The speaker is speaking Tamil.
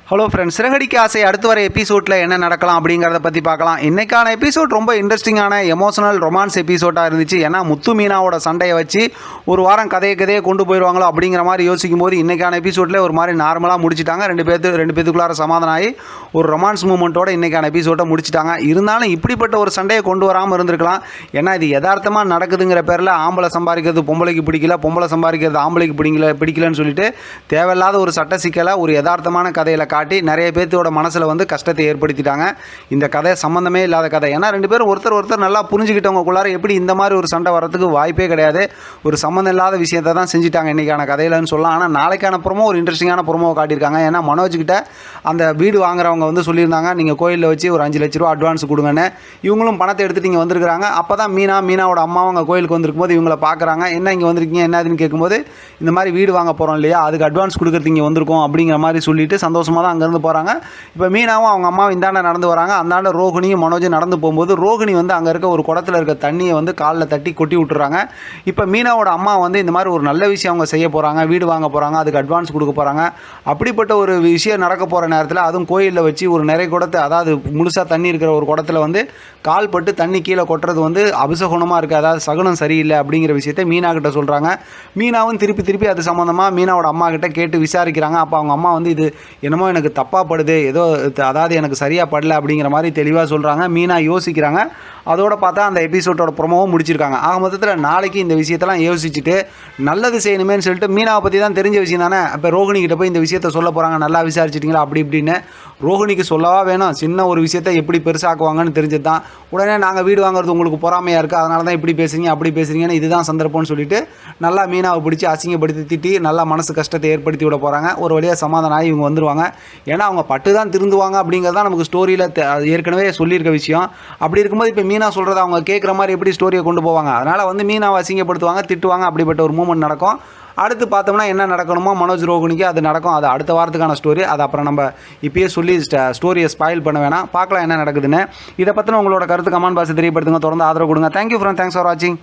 ஹலோ ஃப்ரெண்ட்ஸ், சிறகடிக்க ஆசை அடுத்து வர எபிசோடில் என்ன நடக்கலாம் அப்படிங்கிறத பற்றி பார்க்கலாம். இன்றைக்கான எபிசோட் ரொம்ப இன்ட்ரெஸ்டிங்கான எமோஷனல் ரொமான்ஸ் எபிசோடாக இருந்துச்சு. ஏன்னா முத்து மீனாவோட சண்டையை வச்சு ஒரு வாரம் கதையை கொண்டு போயிடுவாங்களோ அப்படிங்கிற மாதிரி யோசிக்கும் போது இன்றைக்கான எபிசோடில் ஒரு மாதிரி நார்மலாக முடிச்சிட்டாங்க. ரெண்டு பேத்துக்குள்ளார சமாதானம் ஆகி ஒரு ரொமான்ஸ் மூமெண்ட்டோட இன்றைக்கான எபிசோட்டை முடிச்சிட்டாங்க. இருந்தாலும் இப்படிப்பட்ட ஒரு சண்டையை கொண்டு வராமல் இருந்திருக்கலாம். ஏன்னா இது யதார்த்தமாக நடக்குதுங்கிற பேரில் ஆம்பளை சம்பாதிக்கிறது பொம்பளைக்கு பிடிக்கல, பொம்பளை சம்பாதிக்கிறது ஆம்பளைக்கு பிடிக்கலன்னு சொல்லிட்டு தேவையில்லாத ஒரு சட்ட சிக்கலை ஒரு யதார்த்தமான கதையில் காட்டி நிறைய பேர்த்தோட மனசில் வந்து கஷ்டத்தை ஏற்படுத்திட்டாங்க. இந்த கதை சம்மந்தமே இல்லாத கதை. ஏன்னா ரெண்டு பேரும் ஒருத்தர் நல்லா புரிஞ்சுக்கிட்டவங்களுக்குள்ளார எப்படி இந்த மாதிரி ஒரு சண்டை வரத்துக்கு வாய்ப்பே கிடையாது. ஒரு சம்மந்தம் இல்லாத விஷயத்தை தான் செஞ்சுட்டாங்க இன்றைக்கான கதையிலன்னு சொல்லலாம். ஆனால் நாளைக்கான ப்ரோமோ ஒரு இன்ட்ரெஸ்டிங்கான ப்ரோமோவை காட்டியிருக்காங்க. ஏன்னா மனோஜ்கிட்ட அந்த வீடு வாங்குறவங்க வந்து சொல்லியிருந்தாங்க, நீங்கள் கோயிலில் வச்சு ஒரு 5 லட்ச ரூபா அட்வான்ஸ் கொடுங்கன்னு. இவங்களும் பணத்தை எடுத்துகிட்டு இங்கே வந்திருக்காங்க. அப்போ தான் மீனாவோட அம்மாவும் அங்கே கோயிலுக்கு வந்திருக்கும் போது இவங்களை பார்க்குறாங்க. என்ன இங்கே வந்திருக்கீங்க என்னதுன்னு கேட்கும்போது இந்த மாதிரி வீடு வாங்க போகிறோம் இல்லையா, அதுக்கு அட்வான்ஸ் கொடுக்குறது இங்கே வந்திருக்கோம் அப்படிங்கிற மாதிரி சொல்லிட்டு சந்தோஷமாக தான் அங்கேருந்து போகிறாங்க. இப்போ மீனாவும் அவங்க அம்மாவும் இந்தாண்ட நடந்து வராங்க. அந்தாண்ட ரோகிணியும் மனோஜும் நடந்து போகும்போது ரோகிணி வந்து அங்கே இருக்க ஒரு குடத்தில் இருக்க தண்ணியை வந்து காலில் தட்டி கொட்டி விட்டுறாங்க. இப்போ மீனாவோட அம்மா வந்து இந்த மாதிரி ஒரு நல்ல விஷயம் அவங்க செய்ய போகிறாங்க, வீடு வாங்க போகிறாங்க, அதுக்கு அட்வான்ஸ் கொடுக்க போகிறாங்க. அப்படிப்பட்ட ஒரு விஷயம் நடக்க போகிற நேரத்தில் அதுவும் கோயிலில் வச்சு ஒரு நிறைய குடத்தை, அதாவது முழுசாக தண்ணி இருக்கிற ஒரு குடத்தில் வந்து கால் பட்டு தண்ணி கீழே கொட்டுறது வந்து அபிசகுணமாக இருக்குது, அதாவது சகுனம் சரியில்லை அப்படிங்கிற விஷயத்தை மீனா கிட்ட சொல்கிறாங்க. மீனாவும் திருப்பி அது சம்மந்தமாக மீனாவோட அம்மா கிட்ட கேட்டு விசாரிக்கிறாங்க. அப்போ அவங்க அம்மா வந்து இது என்னமோ எனக்கு தப்பாக படுது, ஏதோ அதாவது எனக்கு சரியாக படல அப்படிங்கிற மாதிரி தெளிவாக சொல்கிறாங்க. மீனா யோசிக்கிறாங்க. அதோட பார்த்தா அந்த எபிசோடோட ப்ரோமோவும் முடிச்சிருக்காங்க. ஆக மொத்தத்தில் நாளைக்கு இந்த விஷயத்தெல்லாம் யோசிச்சுட்டு நல்லது செய்யணுமேனு சொல்லிட்டு மீனாவை பற்றி தான் தெரிஞ்ச விஷயம் தானே. இப்போ ரோகிணிக்கிட்ட போய் இந்த விஷயத்த சொல்ல போகிறாங்க, நல்லா விசாரிச்சிட்டிங்களா அப்படி இப்படின்னு. ரோகிணிக்கு சொல்லவா வேணும், சின்ன ஒரு விஷயத்தை எப்படி பெருசாக்குவாங்கன்னு தெரிஞ்சது தான். உடனே நாங்கள் வீடு வாங்குறது உங்களுக்கு பொறாமையாக இருக்குது, அதனால தான் இப்படி பேசுகிறீங்க அப்படி பேசுகிறீங்கன்னு இதுதான் சந்தர்ப்பம்னு சொல்லிட்டு நல்லா மீனாவை பிடிச்சி அசிங்கப்படுத்தி திட்டி நல்லா மனசு கஷ்டத்தை ஏற்படுத்தி விட போகிறாங்க. ஒரு வழியாக சமாதானம் ஆகி இவங்க வந்துடுவாங்க. ஏன்னா அவங்க பட்டு தான் திருந்துவாங்க அப்படிங்கிறது தான் நமக்கு ஸ்டோரியில் ஏற்கனவே சொல்லியிருக்க விஷயம். அப்படி இருக்கும்போது இப்போ மீனா சொல்கிறத அவங்க கேட்குற மாதிரி எப்படி ஸ்டோரியை கொண்டு போவாங்க. அதனால் வந்து மீனாவை அசிங்கப்படுத்துவாங்க, திட்டுவாங்க. அப்படிப்பட்ட ஒரு மூமெண்ட் நடக்கும். அடுத்து பார்த்தோம்னா என்ன நடக்கணுமோ மனோஜ் ரோகிணிக்கு அது நடக்கும். அது அடுத்த வாரத்துக்கான ஸ்டோரி. அது அப்புறம் நம்ம இப்பயே சொல்லி ஸ்டோரியை ஸ்பாயில் பண்ண வேணாம். பார்க்கலாம் என்ன நடக்குதுன்னு. இதை பற்றின உங்களோட கருத்து கமெண்ட் பாக்ஸ் தெரியப்படுத்துங்க. தொடர்ந்து ஆதரவு கொடுங்க. தேங்க்யூ ஃப்ரெண்ட், தேங்க்ஸ் ஃபார் வாட்சிங்.